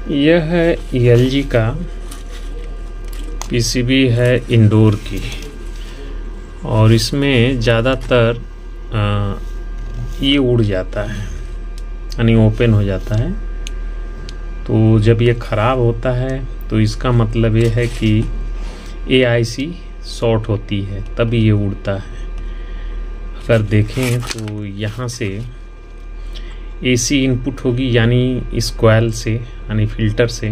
यह है LG का PCB है इंडोर की, और इसमें ज़्यादातर ये उड़ जाता है यानी ओपन हो जाता है। तो जब ये ख़राब होता है तो इसका मतलब ये है कि AIC शॉर्ट होती है, तभी ये उड़ता है। अगर देखें तो यहाँ से AC इनपुट होगी, यानी इस कॉइल से यानी फिल्टर से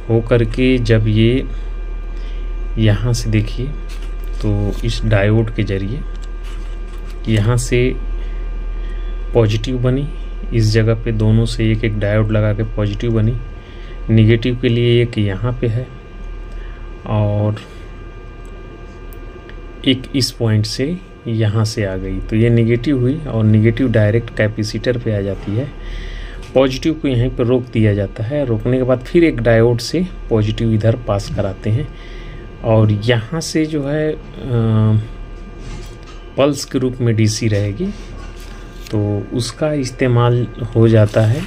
हो करके जब ये यहाँ से देखिए तो इस डायोड के ज़रिए यहाँ से पॉजिटिव बनी, इस जगह पे दोनों से एक एक डायोड लगा के पॉजिटिव बनी, निगेटिव के लिए एक यहाँ पे है और एक इस पॉइंट से यहाँ से आ गई। तो ये निगेटिव हुई और निगेटिव डायरेक्ट कैपेसिटर पे आ जाती है। पॉजिटिव को यहीं पर रोक दिया जाता है, रोकने के बाद फिर एक डायोड से पॉजिटिव इधर पास कराते हैं और यहाँ से जो है पल्स के रूप में DC रहेगी, तो उसका इस्तेमाल हो जाता है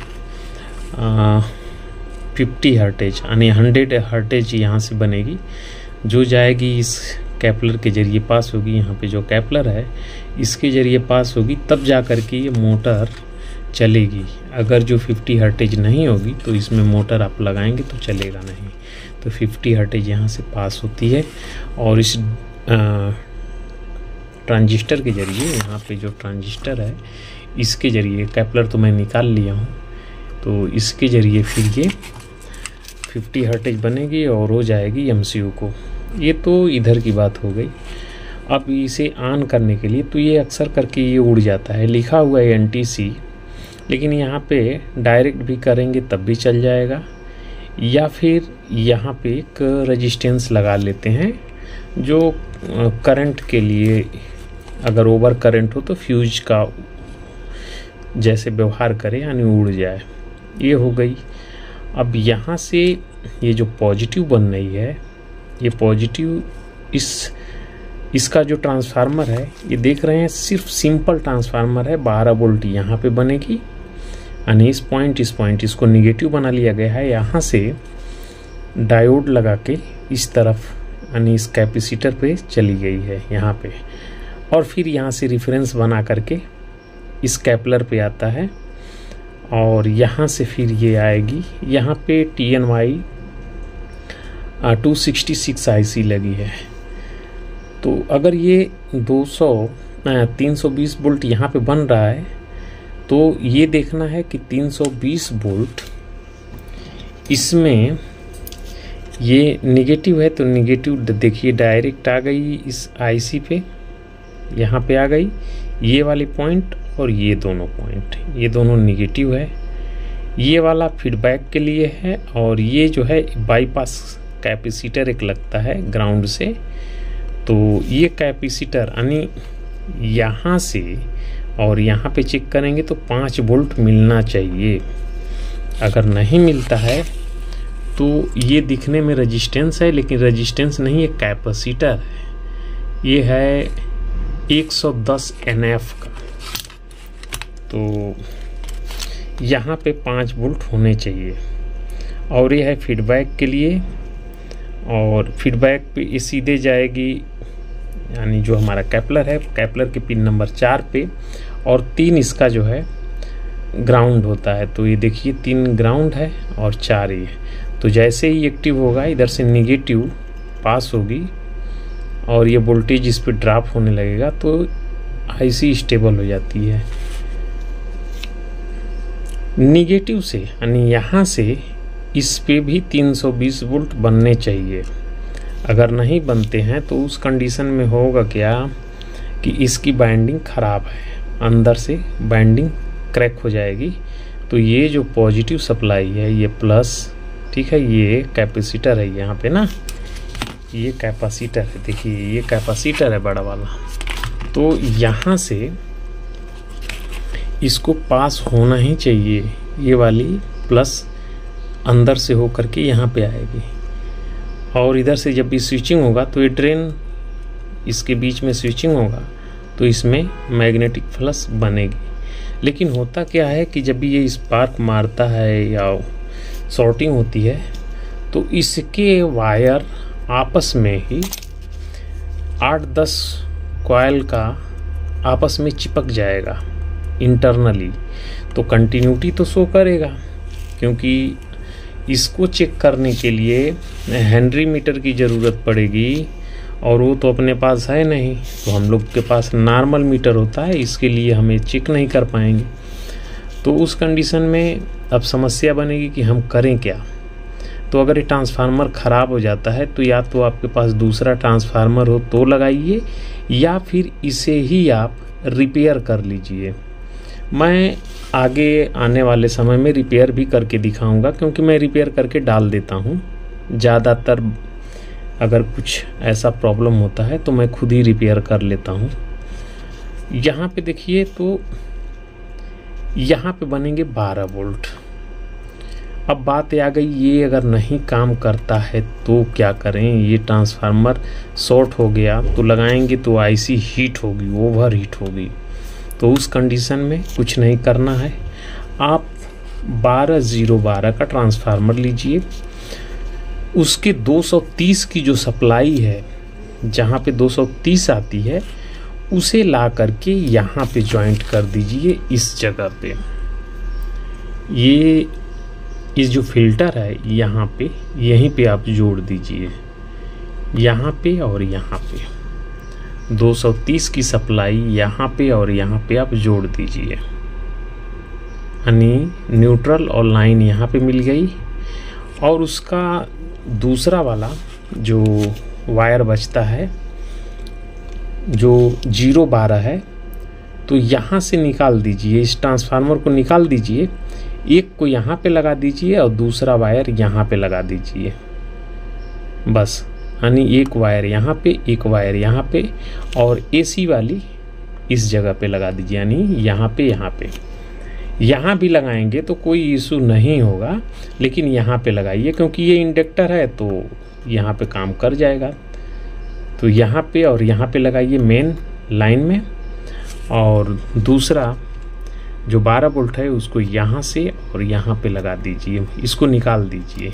50 हर्टेज यानी 100 हर्टेज यहाँ से बनेगी, जो जाएगी इस कैपलर के ज़रिए पास होगी। यहाँ पे जो कैपलर है इसके ज़रिए पास होगी, तब जा कर के ये मोटर चलेगी। अगर जो 50 हर्टेज नहीं होगी तो इसमें मोटर आप लगाएंगे तो चलेगा नहीं। तो 50 हर्टेज यहाँ से पास होती है और इस ट्रांजिस्टर के ज़रिए, यहाँ पे जो ट्रांजिस्टर है इसके ज़रिए, कैपलर तो मैं निकाल लिया हूँ, तो इसके ज़रिए फिर ये 50 हर्टेज बनेगी और हो जाएगी MCU को। ये तो इधर की बात हो गई। अब इसे ऑन करने के लिए तो ये अक्सर करके ये उड़ जाता है, लिखा हुआ है NTC, लेकिन यहाँ पे डायरेक्ट भी करेंगे तब भी चल जाएगा, या फिर यहाँ पे एक रेजिस्टेंस लगा लेते हैं जो करंट के लिए, अगर ओवर करंट हो तो फ्यूज का जैसे व्यवहार करे यानी उड़ जाए। ये हो गई। अब यहाँ से ये जो पॉजिटिव बन रही है, ये पॉजिटिव इसका जो ट्रांसफार्मर है, ये देख रहे हैं सिर्फ सिंपल ट्रांसफार्मर है। 12 वोल्ट यहाँ पे बनेगी यानी इस पॉइंट इसको निगेटिव बना लिया गया है। यहाँ से डायोड लगा के इस तरफ यानी इस कैपेसिटर पे चली गई है यहाँ पे, और फिर यहाँ से रिफरेंस बना करके इस कैपलर पे आता है और यहाँ से फिर ये आएगी। यहाँ पे TNY 266 IC लगी है। तो अगर ये 320 वोल्ट यहाँ पे बन रहा है, तो ये देखना है कि 320 वोल्ट इसमें ये निगेटिव है, तो निगेटिव देखिए डायरेक्ट आ गई इस IC पे, यहाँ पे आ गई ये वाली पॉइंट और ये दोनों पॉइंट, ये दोनों निगेटिव है। ये वाला फीडबैक के लिए है और ये जो है बाईपास कैपेसिटर एक लगता है ग्राउंड से। तो ये कैपेसिटर यानी यहाँ से और यहाँ पे चेक करेंगे तो 5 वोल्ट मिलना चाहिए। अगर नहीं मिलता है तो ये दिखने में रेजिस्टेंस है, लेकिन रेजिस्टेंस नहीं, ये कैपेसिटर है। ये है 110 NF का। तो यहाँ पे 5 वोल्ट होने चाहिए और ये है फीडबैक के लिए, और फीडबैक पे ये सीधे जाएगी यानी जो हमारा कैपलर है, कैपलर के पिन नंबर 4 पे, और 3 इसका जो है ग्राउंड होता है। तो ये देखिए 3 ग्राउंड है और 4 ये। तो जैसे ही एक्टिव होगा इधर से निगेटिव पास होगी और ये वोल्टेज इस पर ड्रॉप होने लगेगा, तो IC स्टेबल हो जाती है। निगेटिव से यानी यहाँ से इस पे भी 320 वोल्ट बनने चाहिए। अगर नहीं बनते हैं तो उस कंडीशन में होगा क्या कि इसकी बाइंडिंग ख़राब है, अंदर से बाइंडिंग क्रैक हो जाएगी। तो ये जो पॉजिटिव सप्लाई है ये प्लस, ठीक है, ये कैपेसिटर है यहाँ पे ना, ये कैपेसिटर है, देखिए ये कैपेसिटर है बड़ा वाला। तो यहाँ से इसको पास होना ही चाहिए, ये वाली प्लस अंदर से हो करके यहाँ पे आएगी, और इधर से जब भी स्विचिंग होगा तो ये ड्रेन इसके बीच में स्विचिंग होगा तो इसमें मैग्नेटिक फ्लक्स बनेगी। लेकिन होता क्या है कि जब भी ये स्पार्क मारता है या शॉर्टिंग होती है तो इसके वायर आपस में ही 8-10 कॉइल का आपस में चिपक जाएगा इंटरनली, तो कंटिन्यूटी तो शो करेगा। क्योंकि इसको चेक करने के लिए हेनरी मीटर की ज़रूरत पड़ेगी और वो तो अपने पास है नहीं, तो हम लोग के पास नॉर्मल मीटर होता है, इसके लिए हमें चेक नहीं कर पाएंगे। तो उस कंडीशन में अब समस्या बनेगी कि हम करें क्या। तो अगर ये ट्रांसफार्मर ख़राब हो जाता है तो या तो आपके पास दूसरा ट्रांसफार्मर हो तो लगाइए, या फिर इसे ही आप रिपेयर कर लीजिए। मैं आगे आने वाले समय में रिपेयर भी करके दिखाऊंगा, क्योंकि मैं रिपेयर करके डाल देता हूँ ज़्यादातर। अगर कुछ ऐसा प्रॉब्लम होता है तो मैं खुद ही रिपेयर कर लेता हूँ। यहाँ पे देखिए, तो यहाँ पे बनेंगे 12 वोल्ट। अब बात आ गई, ये अगर नहीं काम करता है तो क्या करें। ये ट्रांसफार्मर शॉर्ट हो गया तो लगाएंगे तो आईसी हीट होगी, ओवर हीट होगी। तो उस कंडीशन में कुछ नहीं करना है, आप 12012 का ट्रांसफार्मर लीजिए, उसके 230 की जो सप्लाई है, जहाँ पे 230 आती है, उसे ला करके यहाँ पे जॉइंट कर दीजिए इस जगह पे। ये इस जो फिल्टर है यहाँ पे, यहीं पे आप जोड़ दीजिए, यहाँ पे और यहाँ पे 230 की सप्लाई यहाँ पे और यहाँ पे आप जोड़ दीजिए, यानी न्यूट्रल और लाइन यहाँ पे मिल गई। और उसका दूसरा वाला जो वायर बचता है, जो 012 है, तो यहाँ से निकाल दीजिए, इस ट्रांसफार्मर को निकाल दीजिए, एक को यहाँ पे लगा दीजिए और दूसरा वायर यहाँ पे लगा दीजिए, बस। यानी एक वायर यहाँ पे, एक वायर यहाँ पे, और एसी वाली इस जगह पे लगा दीजिए, यानी यहाँ पे, यहाँ पे। यहाँ भी लगाएंगे तो कोई इशू नहीं होगा, लेकिन यहाँ पे लगाइए, क्योंकि ये इंडक्टर है तो यहाँ पे काम कर जाएगा। तो यहाँ पे और यहाँ पे लगाइए मेन लाइन में, और दूसरा जो 12 वोल्ट है उसको यहाँ से और यहाँ पे लगा दीजिए, इसको निकाल दीजिए।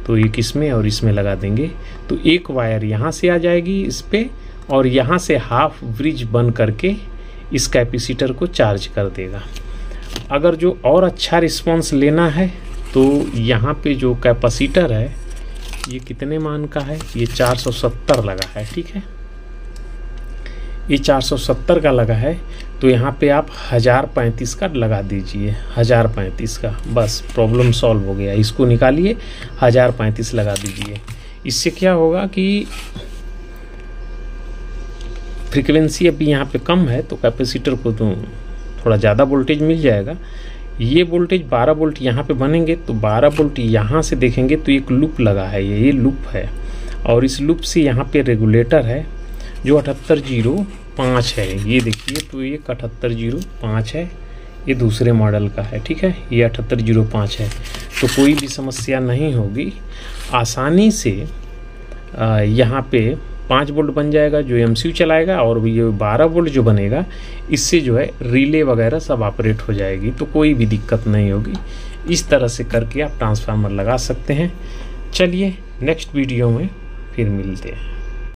तो एक इसमें और इसमें लगा देंगे तो एक वायर यहाँ से आ जाएगी इस पे, और यहाँ से हाफ ब्रिज बन करके इस कैपेसिटर को चार्ज कर देगा। अगर जो और अच्छा रिस्पांस लेना है तो यहाँ पे जो कैपेसिटर है, ये कितने मान का है, ये 470 लगा है, ठीक है, ये 470 का लगा है। तो यहाँ पे आप 1035 का लगा दीजिए, 1035 का, बस प्रॉब्लम सॉल्व हो गया। इसको निकालिए, 1035 लगा दीजिए। इससे क्या होगा कि फ्रीक्वेंसी अभी यहाँ पे कम है तो कैपेसिटर को तो थोड़ा ज़्यादा वोल्टेज मिल जाएगा। ये वोल्टेज 12 वोल्ट यहाँ पे बनेंगे तो 12 वोल्ट यहाँ से देखेंगे तो एक लूप लगा है, ये लूप है, और इस लूप से यहाँ पे रेगुलेटर है जो 7805 है। ये देखिए, तो ये 7805 है, ये दूसरे मॉडल का है, ठीक है, ये 7805 है। तो कोई भी समस्या नहीं होगी, आसानी से यहाँ पे 5 वोल्ट बन जाएगा जो एमसीयू चलाएगा, और ये 12 वोल्ट जो बनेगा इससे जो है रिले वगैरह सब ऑपरेट हो जाएगी, तो कोई भी दिक्कत नहीं होगी। इस तरह से करके आप ट्रांसफार्मर लगा सकते हैं। चलिए नेक्स्ट वीडियो में फिर मिलते हैं।